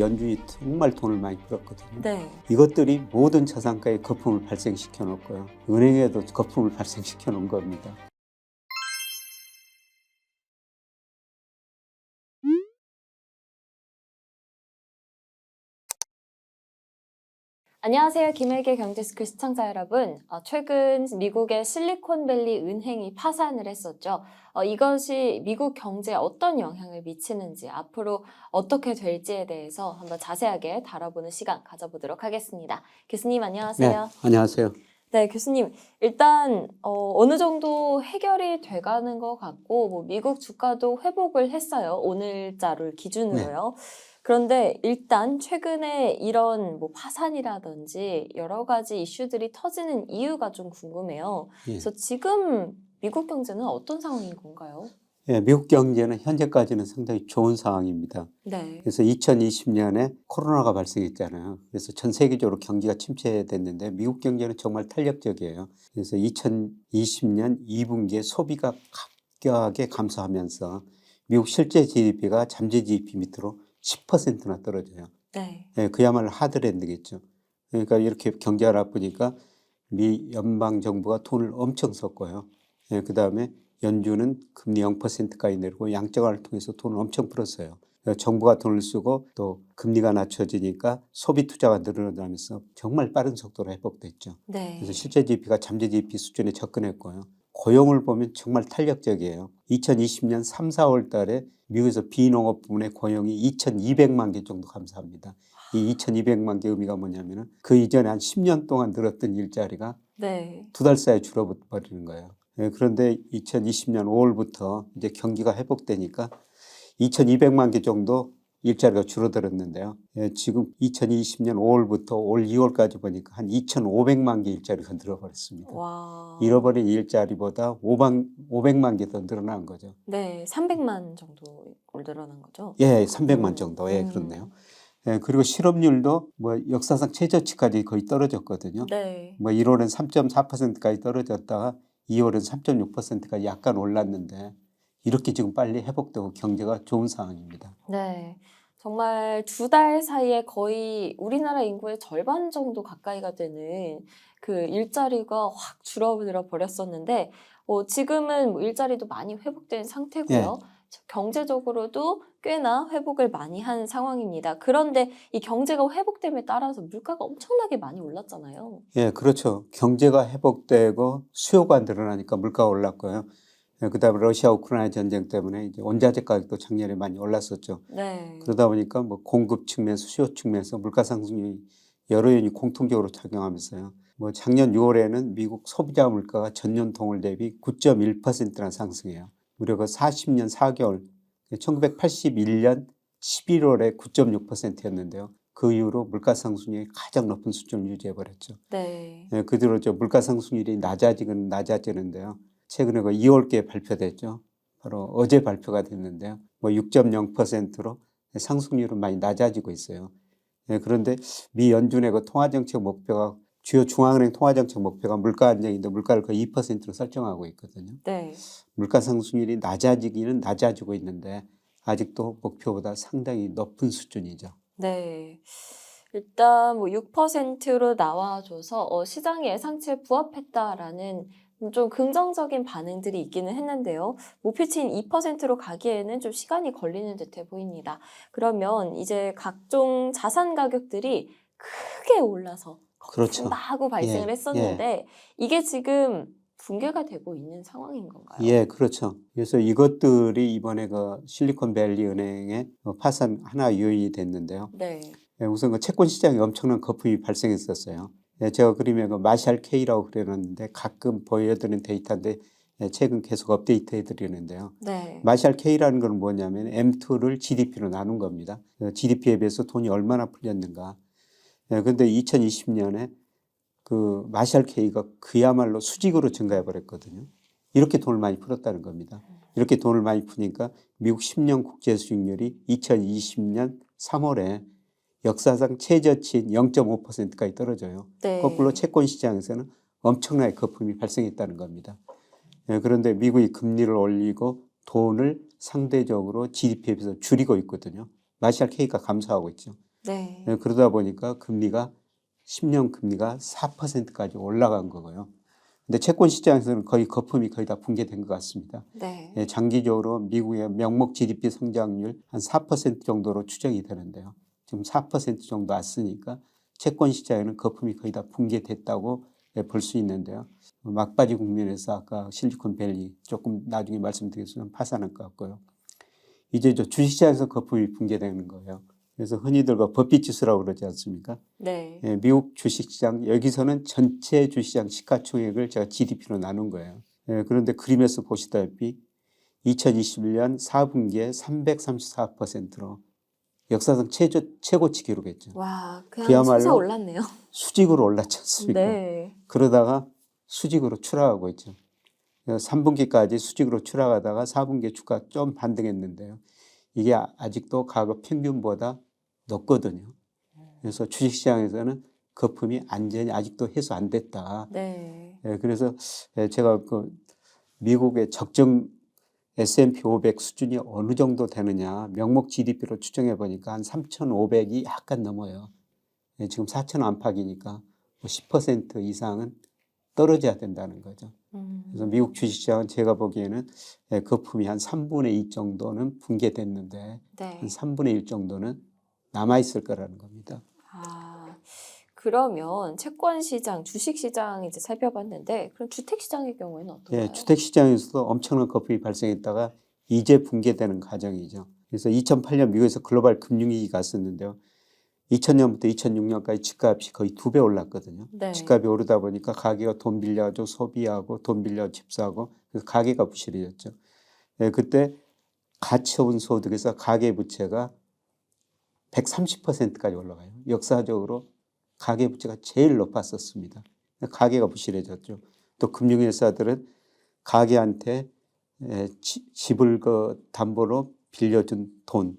연준이 정말 돈을 많이 풀었거든요. 네. 이것들이 모든 자산가에 거품을 발생시켜 놓고요. 은행에도 거품을 발생시켜 놓은 겁니다. 안녕하세요. 김일계 경제스쿨 시청자 여러분. 최근 미국의 실리콘밸리 은행이 파산을 했었죠. 이것이 미국 경제에 어떤 영향을 미치는지, 앞으로 어떻게 될지에 대해서 한번 자세하게 다뤄보는 시간 가져보도록 하겠습니다. 교수님 안녕하세요. 네, 안녕하세요. 네, 교수님. 일단 어느 정도 해결이 돼가는 것 같고 뭐 미국 주가도 회복을 했어요. 오늘자를 기준으로요. 그런데 일단 최근에 이런 뭐 파산이라든지 여러 가지 이슈들이 터지는 이유가 좀 궁금해요. 예. 그래서 지금 미국 경제는 어떤 상황인 건가요? 예, 미국 경제는 현재까지는 상당히 좋은 상황입니다. 네. 그래서 2020년에 코로나가 발생했잖아요. 그래서 전 세계적으로 경기가 침체됐는데 미국 경제는 정말 탄력적이에요. 그래서 2020년 2분기에 소비가 급격하게 감소하면서 미국 실제 GDP가 잠재 GDP 밑으로 10%나 떨어져요. 네. 예, 그야말로 하드랜드겠죠. 그러니까 이렇게 경제가 나쁘니까 미 연방정부가 돈을 엄청 썼고요. 예, 그 다음에 연준은 금리 0%까지 내리고 양적완을 통해서 돈을 엄청 풀었어요. 정부가 돈을 쓰고 또 금리가 낮춰지니까 소비 투자가 늘어나면서 정말 빠른 속도로 회복됐죠. 네. 그래서 실제 GDP가 잠재 GDP 수준에 접근했고요. 고용을 보면 정말 탄력적이에요. 2020년 3, 4월 달에 미국에서 비농업 부문의 고용이 2,200만 개 정도 감소합니다. 이 2,200만 개 의미가 뭐냐면은 그 이전에 한 10년 동안 늘었던 일자리가 네. 2달 사이에 줄어버리는 거예요. 예, 그런데 2020년 5월부터 이제 경기가 회복되니까 2,200만 개 정도 일자리가 줄어들었는데요. 예, 지금 2020년 5월부터 올 2월까지 보니까 한 2,500만 개 일자리가 늘어버렸습니다. 와. 잃어버린 일자리보다 500만 개 더 늘어난 거죠. 네, 300만 정도 늘어난 거죠? 예, 300만 정도. 예, 그렇네요. 예, 그리고 실업률도 뭐 역사상 최저치까지 거의 떨어졌거든요. 네. 뭐 1월은 3.4%까지 떨어졌다가 2월은 3.6%까지 약간 올랐는데 이렇게 지금 빨리 회복되고 경제가 좋은 상황입니다. 네. 정말 2달 사이에 거의 우리나라 인구의 절반 정도 가까이가 되는 그 일자리가 확 줄어들어 버렸었는데, 지금은 뭐 일자리도 많이 회복된 예, 상태고요. 경제적으로도 꽤나 회복을 많이 한 상황입니다. 그런데 이 경제가 회복됨에 따라서 물가가 엄청나게 많이 올랐잖아요. 예, 그렇죠. 경제가 회복되고 수요가 늘어나니까 물가가 올랐고요. 예, 그다음에 러시아 우크라이나 전쟁 때문에 이제 원자재 가격도 작년에 많이 올랐었죠. 네. 그러다 보니까 뭐 공급 측면에서 수요 측면에서 물가 상승률이 여러 요인이 공통적으로 작용하면서요. 뭐 작년 6월에는 미국 소비자 물가가 전년 동월 대비 9.1%나 상승해요. 무려 그 40년 4개월, 1981년 11월에 9.6%였는데요. 그 이후로 물가 상승률이 가장 높은 수준을 유지해 버렸죠. 네. 예, 그 뒤로 물가 상승률이 낮아지는데요. 최근에 그 2월께 발표됐죠. 바로 어제 발표가 됐는데요. 뭐 6.0%로 상승률은 많이 낮아지고 있어요. 예, 그런데 미 연준의 그 통화정책 목표가 주요 중앙은행 통화정책 목표가 물가 안정인데 물가를 거의 2%로 설정하고 있거든요. 네. 물가 상승률이 낮아지기는 낮아지고 있는데 아직도 목표보다 상당히 높은 수준이죠. 네. 일단 뭐 6%로 나와줘서 시장 예상치에 부합했다라는 좀 긍정적인 반응들이 있기는 했는데요. 목표치인 2%로 가기에는 좀 시간이 걸리는 듯해 보입니다. 그러면 이제 각종 자산 가격들이 크게 올라서 그렇죠. 거품하고 발생을 예, 했었는데 이게 지금 붕괴가 되고 있는 상황인 건가요? 예, 그렇죠. 그래서 이것들이 이번에 그 실리콘밸리 은행의 파산 하나 요인이 됐는데요. 네. 예, 우선 그 채권 시장에 엄청난 거품이 발생했었어요. 예, 제가 그림에 그 마샬 K라고 그려놨는데 가끔 보여드리는 데이터인데 예, 최근 계속 업데이트 해드리는데요. 네. 마샬 K라는 건 뭐냐면 M2를 GDP로 나눈 겁니다. GDP에 비해서 돈이 얼마나 풀렸는가. 예, 그런데 2020년에 그 마샬 K가 그야말로 수직으로 증가해 버렸거든요. 이렇게 돈을 많이 풀었다는 겁니다. 이렇게 돈을 많이 푸니까 미국 10년 국제 수익률이 2020년 3월에 역사상 최저치인 0.5%까지 떨어져요. 네. 거꾸로 채권 시장에서는 엄청나게 거품이 발생했다는 겁니다. 예, 그런데 미국이 금리를 올리고 돈을 상대적으로 GDP에 비해서 줄이고 있거든요. 마샬 K가 감소하고 있죠. 네. 그러다 보니까 금리가 10년 금리가 4%까지 올라간 거고요. 근데 채권 시장에서는 거의 거품이 거의 다 붕괴된 것 같습니다. 네. 장기적으로 미국의 명목 GDP 성장률 한 4% 정도로 추정이 되는데요. 지금 4% 정도 왔으니까 채권 시장에는 거품이 거의 다 붕괴됐다고 볼 수 있는데요. 막바지 국면에서 아까 실리콘밸리 조금 나중에 말씀드리겠지만 파산할 것 같고요. 이제 저 주식시장에서 거품이 붕괴되는 거예요. 그래서 흔히들 버핏 지수라고 그러지 않습니까? 네. 미국 주식시장 여기서는 전체 주식시장 시가총액을 제가 GDP로 나눈 거예요. 그런데 그림에서 보시다시피 2021년 4분기에 334%로 역사상 최고치 기록했죠. 와, 그냥 그야말로 솟아올랐네요. 수직으로 올랐지 않습니까? 네. 그러다가 수직으로 추락하고 있죠. 3분기까지 수직으로 추락하다가 4분기에 주가 좀 반등했는데요. 이게 아직도 과거 평균보다 높거든요. 그래서 주식시장에서는 거품이 완전히 아직도 해소 안 됐다. 네. 그래서 제가 그 미국의 적정 S&P 500 수준이 어느 정도 되느냐 명목 GDP로 추정해 보니까 한 3,500이 약간 넘어요. 지금 4,000 안팎이니까 뭐 10% 이상은 떨어져야 된다는 거죠. 그래서 미국 주식시장은 제가 보기에는 거품이 한 3분의 2 정도는 붕괴됐는데 네. 한 3분의 1 정도는 남아있을 거라는 겁니다. 아, 그러면 채권 시장, 주식 시장 이제 살펴봤는데, 그럼 주택 시장의 경우에는 어떤가요? 주택시장에서도 엄청난 거품이 발생했다가 이제 붕괴되는 과정이죠. 그래서 2008년 미국에서 글로벌 금융위기 갔었는데요. 2000년부터 2006년까지 집값이 거의 2배 올랐거든요. 네. 집값이 오르다 보니까 가게가 돈 빌려가지고 소비하고 돈 빌려 집 사고 그래서 가게가 부실해졌죠. 그때 가처분 소득에서 가계 부채가 130%까지 올라가요. 역사적으로 가계 부채가 제일 높았었습니다. 가계가 부실해졌죠. 또 금융회사들은 가계한테 집을 그 담보로 빌려준 돈,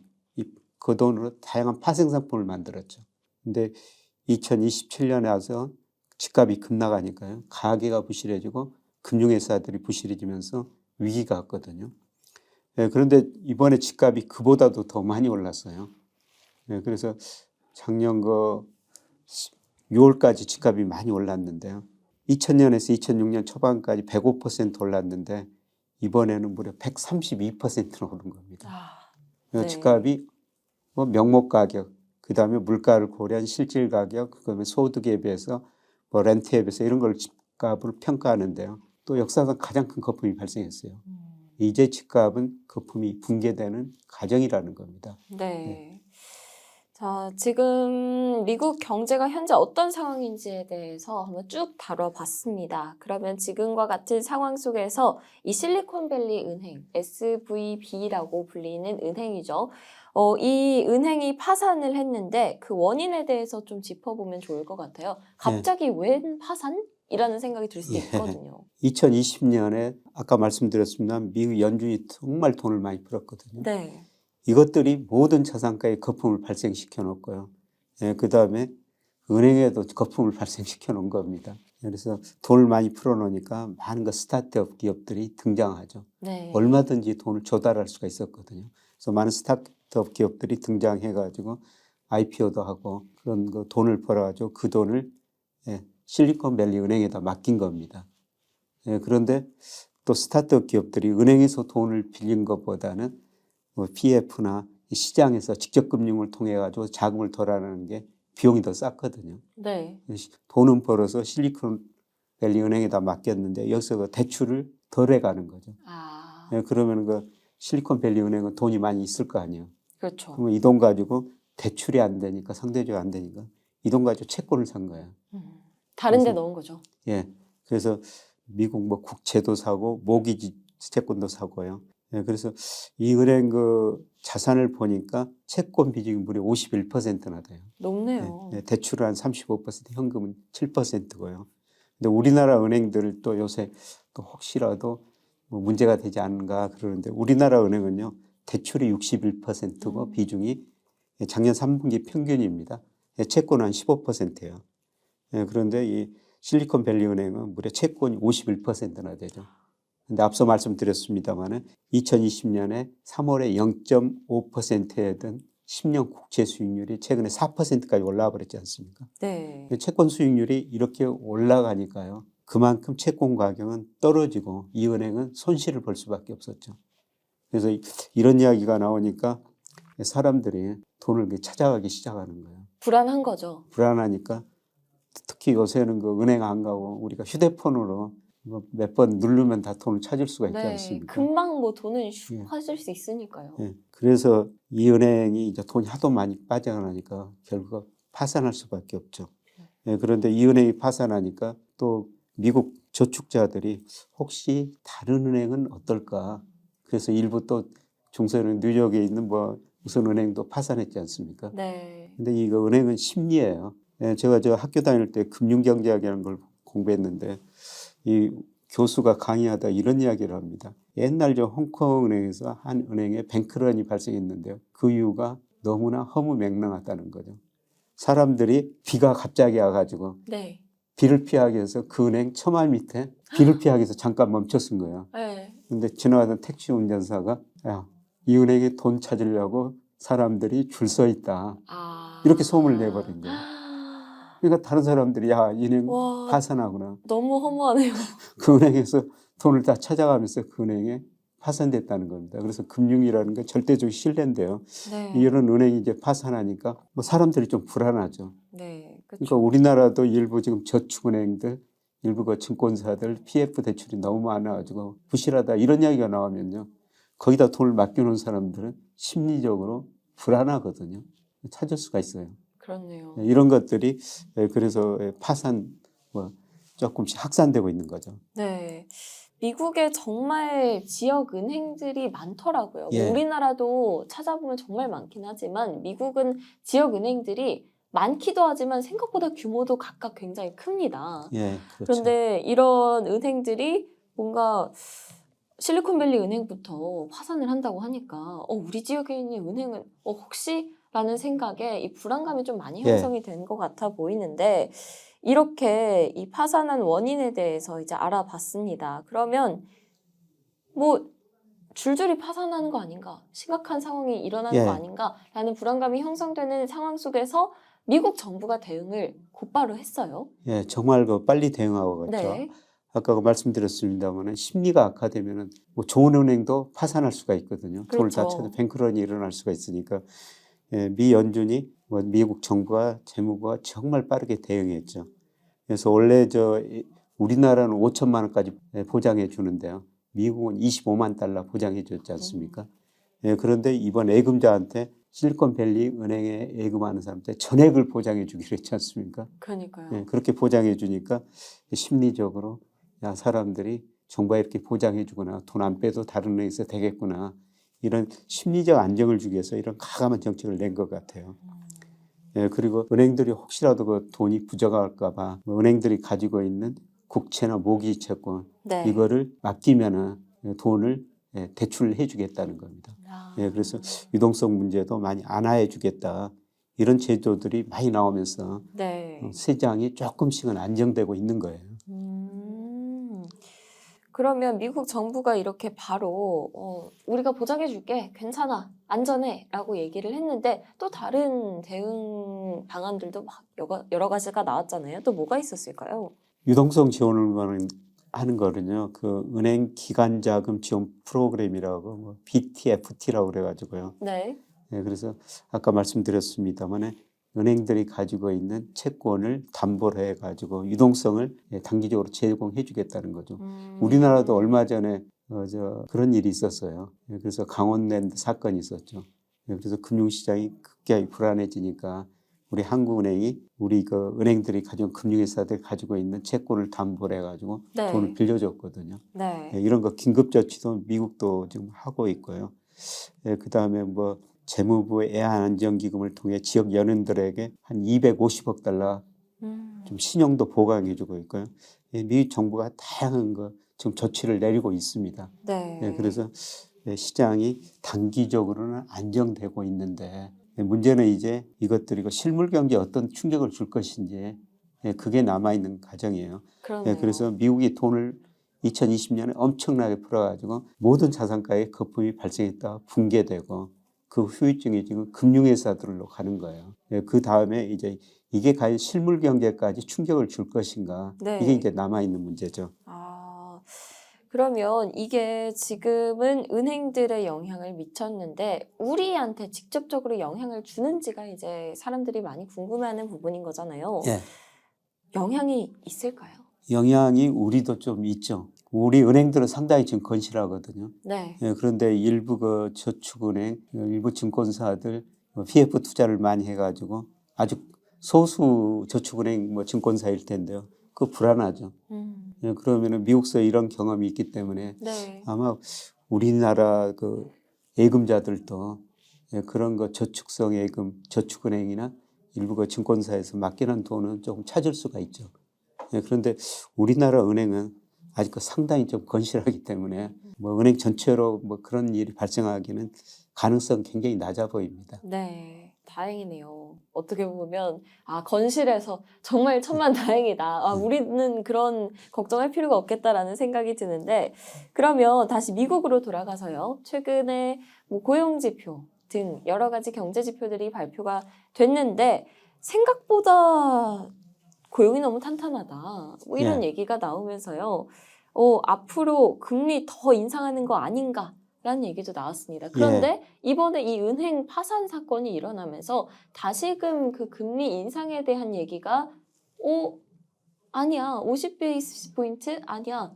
그 돈으로 다양한 파생상품을 만들었죠. 근데 2027년에 와서 집값이 급락하니까요. 가계가 부실해지고 금융회사들이 부실해지면서 위기가 왔거든요. 그런데 이번에 집값이 그보다도 더 많이 올랐어요. 그래서 작년 6월까지 집값이 많이 올랐는데요. 2000년에서 2006년 초반까지 105% 올랐는데 이번에는 무려 132%로 오른 겁니다. 네. 집값이 뭐 명목 가격, 그 다음에 물가를 고려한 실질 가격, 그다음에 소득에 비해서 뭐 렌트에 비해서 이런 걸 집값을 평가하는데요. 또 역사상 가장 큰 거품이 발생했어요. 이제 집값은 거품이 붕괴되는 과정이라는 겁니다. 네. 자, 지금 미국 경제가 현재 어떤 상황인지에 대해서 한번 쭉 다뤄봤습니다. 그러면 지금과 같은 상황 속에서 이 실리콘밸리 은행, SVB라고 불리는 은행이죠. 이 은행이 파산을 했는데 그 원인에 대해서 좀 짚어보면 좋을 것 같아요. 갑자기 웬 파산이라는 생각이 들 수도 있거든요. 2020년에 아까 말씀드렸습니다. 미국 연준이 정말 돈을 많이 풀었거든요. 네. 이것들이 모든 자산가에 거품을 발생시켜 놓고요. 그 다음에 은행에도 거품을 발생시켜 놓은 겁니다. 그래서 돈을 많이 풀어 놓으니까 많은 스타트업 기업들이 등장하죠. 네. 얼마든지 돈을 조달할 수가 있었거든요. 그래서 많은 스타트업 기업들이 등장해가지고 IPO도 하고 그런 거 돈을 벌어가지고 그 돈을 실리콘밸리 은행에다 맡긴 겁니다. 그런데 또 스타트업 기업들이 은행에서 돈을 빌린 것보다는 뭐 PF나 시장에서 직접 금융을 통해 가지고 자금을 덜어내는 게 비용이 더 쌌거든요. 네. 돈은 벌어서 실리콘밸리 은행에다 맡겼는데 여기서 그 대출을 덜 해가는 거죠. 그러면 그 실리콘밸리 은행은 돈이 많이 있을 거 아니에요. 그렇죠. 그러면 이 돈 가지고 대출이 안 되니까 상대적으로 안 되니까 이 돈 가지고 채권을 산 거예요. 다른 데 넣은 거죠. 그래서 미국 뭐 국채도 사고 모기지 채권도 사고요. 그래서 이 은행 그 자산을 보니까 채권 비중이 무려 51%나 돼요. 높네요. 대출은 한 35%, 현금은 7%고요. 근데 우리나라 은행들 또 요새 또 혹시라도 뭐 문제가 되지 않는가 그러는데 우리나라 은행은요 대출이 61%고 비중이 작년 3분기 평균입니다. 채권은 한 15%예요. 그런데 이 실리콘밸리 은행은 무려 채권이 51%나 되죠. 근데 앞서 말씀드렸습니다만은 2020년에 3월에 0.5%에 든 10년 국채 수익률이 최근에 4%까지 올라와 버렸지 않습니까? 네. 채권 수익률이 이렇게 올라가니까요. 그만큼 채권 가격은 떨어지고 이 은행은 손실을 볼 수밖에 없었죠. 그래서 이런 이야기가 나오니까 사람들이 돈을 찾아가기 시작하는 거예요. 불안한 거죠. 불안하니까 특히 요새는 그 은행 안 가고 우리가 휴대폰으로 몇 번 누르면 다 돈을 찾을 수가 있지 네. 않습니까? 금방 뭐 돈은 슉 예. 하실 수 있으니까요. 예. 그래서 이 은행이 이제 돈이 하도 많이 빠져나가니까 결국 파산할 수밖에 없죠. 예. 그런데 이 은행이 파산하니까 또 미국 저축자들이 혹시 다른 은행은 어떨까? 그래서 일부 또 중소은행 뉴욕에 있는 뭐 무슨 은행도 파산했지 않습니까? 네. 근데 이거 은행은 심리예요. 예, 제가 저 학교 다닐 때 금융경제학이라는 걸 공부했는데 이 교수가 강의하다 이런 이야기를 합니다. 옛날 저 홍콩은행에서 한 은행에 뱅크런이 발생했는데요. 그 이유가 너무나 허무맹랑하다는 거죠. 사람들이 비가 갑자기 와가지고 네. 비를 피하기 위해서 그 은행 처마 밑에 비를 피하기 위해서 잠깐 멈췄은 거예요. 네. 근데 지나가던 택시 운전사가 야, 이 은행에 돈 찾으려고 사람들이 줄 서 있다. 아. 이렇게 소문을 내버린 거예요. 그러니까 다른 사람들이 야, 이 은행 와, 파산하구나. 너무 허무하네요. 그 은행에서 돈을 다 찾아가면서 그 은행에 파산됐다는 겁니다. 그래서 금융이라는 건 절대적 신뢰인데요. 네. 이런 은행이 이제 파산하니까 뭐 사람들이 좀 불안하죠. 네. 그러니까 그렇죠. 우리나라도 일부 지금 저축은행들, 일부 그 증권사들 PF 대출이 너무 많아가지고 부실하다 이런 이야기가 나오면요. 거기다 돈을 맡겨놓은 사람들은 심리적으로 불안하거든요. 찾을 수가 있어요. 그렇네요. 이런 것들이 그래서 파산 뭐 조금씩 확산되고 있는 거죠. 네. 미국에 정말 지역 은행들이 많더라고요. 뭐 예. 우리나라도 찾아보면 정말 많긴 하지만 미국은 지역 은행들이 많기도 하지만 생각보다 규모도 각각 굉장히 큽니다. 예, 그렇죠. 그런데 이런 은행들이 뭔가 실리콘밸리 은행부터 파산을 한다고 하니까 우리 지역에 있는 은행은 혹시? 라는 생각에 이 불안감이 좀 많이 예. 형성이 된 것 같아 보이는데 이렇게 이 파산한 원인에 대해서 이제 알아봤습니다. 그러면 뭐 줄줄이 파산하는 거 아닌가? 심각한 상황이 일어나는 예. 거 아닌가라는 불안감이 형성되는 상황 속에서 미국 정부가 대응을 곧바로 했어요. 예, 정말 그 빨리 대응하고 갔죠. 네. 아까 그 말씀드렸습니다만은 심리가 악화되면은 뭐 좋은 은행도 파산할 수가 있거든요. 돈을 다 그렇죠. 찾아 뱅크런이 일어날 수가 있으니까 미 연준이 뭐 미국 정부와 재무부가 정말 빠르게 대응했죠. 그래서 원래 우리나라는 5천만 원까지 보장해 주는데요. 미국은 25만 달러 보장해 줬지 않습니까? 예, 그런데 이번 예금자한테 실리콘밸리 은행에 예금하는 사람한테 전액을 보장해 주기로 했지 않습니까? 그러니까요. 예, 그렇게 보장해 주니까 심리적으로 야, 사람들이 정부가 이렇게 보장해 주거나 돈 안 빼도 다른 은행에서 되겠구나. 이런 심리적 안정을 주기 위해서 이런 과감한 정책을 낸 것 같아요. 예, 그리고 은행들이 혹시라도 그 돈이 부족할까 봐 은행들이 가지고 있는 국채나 모기 채권 네. 이거를 맡기면은 돈을 대출해 주겠다는 겁니다. 아. 예, 그래서 유동성 문제도 많이 안화해 주겠다. 이런 제도들이 많이 나오면서 네. 시장이 조금씩은 안정되고 있는 거예요. 그러면 미국 정부가 이렇게 바로 우리가 보장해 줄게, 괜찮아, 안전해 라고 얘기를 했는데 또 다른 대응 방안들도 막 여러 가지가 나왔잖아요. 또 뭐가 있었을까요? 유동성 지원을 하는 거는요. 그 은행 기간 자금 지원 프로그램이라고 뭐 BTFT라고 그래가지고요. 네. 예, 그래서 아까 말씀드렸습니다만 은행들이 가지고 있는 채권을 담보로 해가지고 유동성을 단기적으로 제공해 주겠다는 거죠. 우리나라도 얼마 전에 그런 일이 있었어요. 예, 그래서 강원랜드 사건이 있었죠. 예, 그래서 금융시장이 급격히 불안해지니까 우리 한국은행이 우리 그 은행들이 가지고 금융회사들 가지고 있는 채권을 담보로 해가지고 네. 돈을 빌려줬거든요. 네. 예, 이런 거 긴급조치도 미국도 지금 하고 있고요. 예, 그다음에 뭐 재무부의 애안안정기금을 통해 지역 연인들에게 한 250억 달러 좀 신용도 보강해주고 있고요. 예, 미국 정부가 다양한 거 지금 조치를 내리고 있습니다. 네. 예, 그래서 시장이 단기적으로는 안정되고 있는데 문제는 이제 이것들이 실물 경제에 어떤 충격을 줄 것인지 그게 남아있는 과정이에요. 그러네요. 그래서 미국이 돈을 2020년에 엄청나게 풀어가지고 모든 자산가에 거품이 발생했다가 붕괴되고 그 후유증이 지금 금융회사들로 가는 거예요. 예, 그 다음에 이제 이게 과연 실물 경제까지 충격을 줄 것인가? 네. 이게 이제 남아있는 문제죠. 그러면 이게 지금은 은행들의 영향을 미쳤는데 우리한테 직접적으로 영향을 주는지가 이제 사람들이 많이 궁금해하는 부분인 거잖아요. 예. 영향이 있을까요? 영향이 우리도 좀 있죠. 우리 은행들은 상당히 지금 건실하거든요. 네. 예, 그런데 일부 그 저축은행, 일부 증권사들 PF 투자를 많이 해가지고 아주 소수 저축은행 뭐 증권사일 텐데요. 그 불안하죠. 예, 그러면은 미국서 이런 경험이 있기 때문에 네. 아마 우리나라 그 예금자들도 예, 그런 거 저축성 예금, 저축은행이나 일부 그 증권사에서 맡기는 돈은 조금 찾을 수가 있죠. 예, 그런데 우리나라 은행은 아직 상당히 좀 건실하기 때문에 뭐 은행 전체로 뭐 그런 일이 발생하기는 가능성 굉장히 낮아 보입니다. 네. 다행이네요. 어떻게 보면 건실해서 정말 천만다행이다. 우리는 그런 걱정할 필요가 없겠다라는 생각이 드는데 그러면 다시 미국으로 돌아가서요. 최근에 뭐 고용지표 등 여러 가지 경제지표들이 발표가 됐는데 생각보다 고용이 너무 탄탄하다. 뭐 이런 예. 얘기가 나오면서요. 앞으로 금리 더 인상하는 거 아닌가라는 얘기도 나왔습니다. 그런데 이번에 이 은행 파산 사건이 일어나면서 다시금 그 금리 인상에 대한 얘기가 아니야. 50베이스 포인트 아니야.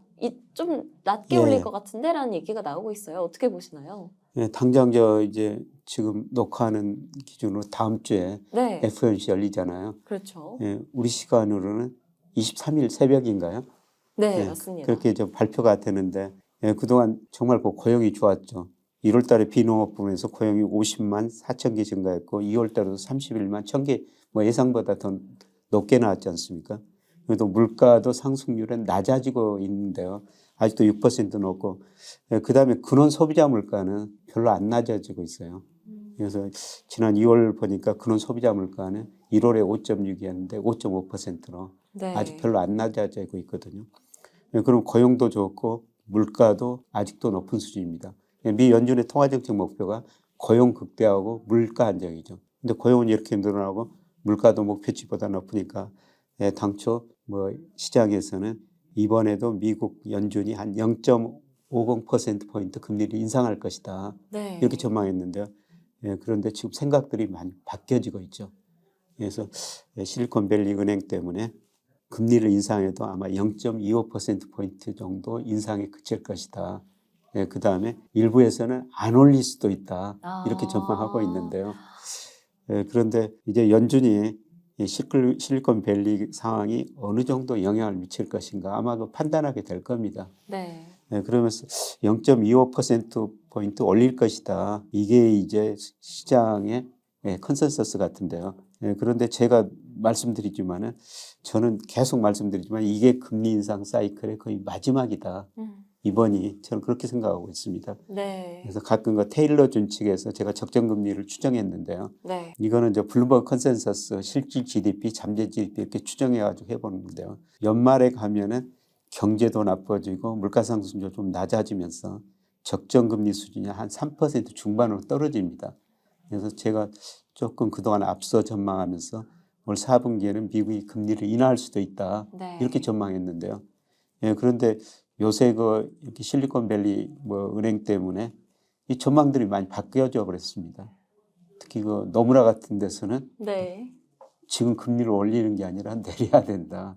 좀 낮게 올릴 것 같은데 라는 얘기가 나오고 있어요. 어떻게 보시나요? 예, 당장 이제 지금 녹화하는 기준으로 다음 주에 네. FOMC 열리잖아요. 그렇죠. 예, 우리 시간으로는 23일 새벽인가요? 네, 예, 맞습니다. 그렇게 좀 발표가 되는데 예, 그동안 정말 그 고용이 좋았죠. 1월 달에 비농업 부문에서 고용이 50만 4천 개 증가했고 2월 달에도 31만 1천 개 뭐 예상보다 더 높게 나왔지 않습니까? 그래도 물가도 상승률은 낮아지고 있는데요. 아직도 6% 높고 그다음에 근원 소비자 물가는 별로 안 낮아지고 있어요. 그래서 지난 2월 보니까 근원 소비자 물가는 1월에 5.6이었는데 5.5%로 네. 아직 별로 안 낮아지고 있거든요. 그럼 고용도 좋고 물가도 아직도 높은 수준입니다. 미 연준의 통화정책 목표가 고용 극대화하고 물가 안정이죠. 근데 고용은 이렇게 늘어나고 물가도 목표치보다 높으니까 당초 뭐 시장에서는 이번에도 미국 연준이 한 0.50%포인트 금리를 인상할 것이다. 네. 이렇게 전망했는데요. 그런데 지금 생각들이 많이 바뀌어지고 있죠. 그래서 실리콘밸리 은행 때문에 금리를 인상해도 아마 0.25%포인트 정도 인상에 그칠 것이다. 그 다음에 일부에서는 안 올릴 수도 있다. 이렇게 전망하고 있는데요. 그런데 이제 연준이 이 실리콘밸리 상황이 어느 정도 영향을 미칠 것인가 아마 판단하게 될 겁니다. 네. 그러면서 0.25%포인트 올릴 것이다. 이게 이제 시장의 컨센서스 같은데요. 그런데 제가 말씀드리지만은 저는 계속 말씀드리지만 이게 금리 인상 사이클의 거의 마지막이다. 이번이 저는 그렇게 생각하고 있습니다. 네. 그래서 가끔 그 테일러 준 측에서 제가 적정금리를 추정했는데요. 네. 이거는 이제 블룸버그 컨센서스 실질 GDP, 잠재 GDP 이렇게 추정해가지고 해보는데요. 연말에 가면은 경제도 나빠지고 물가 상승도 좀 낮아지면서 적정금리 수준이 한 3% 중반으로 떨어집니다. 그래서 제가 조금 그동안 앞서 전망하면서 올 4분기에는 미국이 금리를 인하할 수도 있다. 네. 이렇게 전망했는데요. 그런데 요새 이렇게 실리콘밸리 은행 때문에 이 전망들이 많이 바뀌어져 버렸습니다. 특히 노무라 같은 데서는 네. 지금 금리를 올리는 게 아니라 내려야 된다.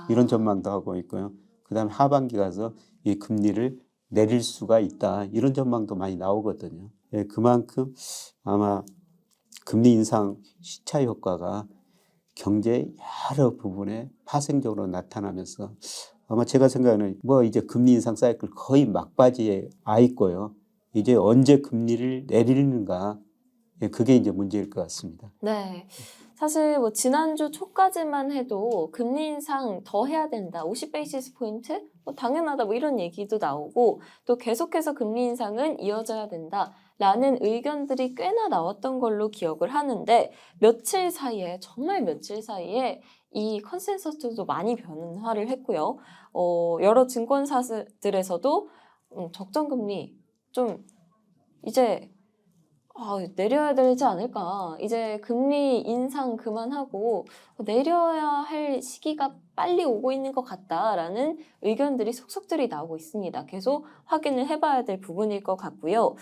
이런 전망도 하고 있고요. 그다음에 하반기 가서 이 금리를 내릴 수가 있다. 이런 전망도 많이 나오거든요. 그만큼 아마 금리 인상 시차 효과가 경제 여러 부분에 파생적으로 나타나면서 아마 제가 생각하는 이제 금리 인상 사이클 거의 막바지에 와 있고요. 이제 언제 금리를 내리는가 그게 이제 문제일 것 같습니다. 네. 사실 지난주 초까지만 해도 금리 인상 더 해야 된다. 50베이시스 포인트? 당연하다. 이런 얘기도 나오고 또 계속해서 금리 인상은 이어져야 된다. 라는 의견들이 꽤나 나왔던 걸로 기억을 하는데 정말 며칠 사이에 이 컨센서스도 많이 변화를 했고요. 여러 증권사들에서도 적정금리 좀 이제 내려야 되지 않을까. 이제 금리 인상 그만하고 내려야 할 시기가 빨리 오고 있는 것 같다라는 의견들이 속속들이 나오고 있습니다. 계속 확인을 해봐야 될 부분일 것 같고요.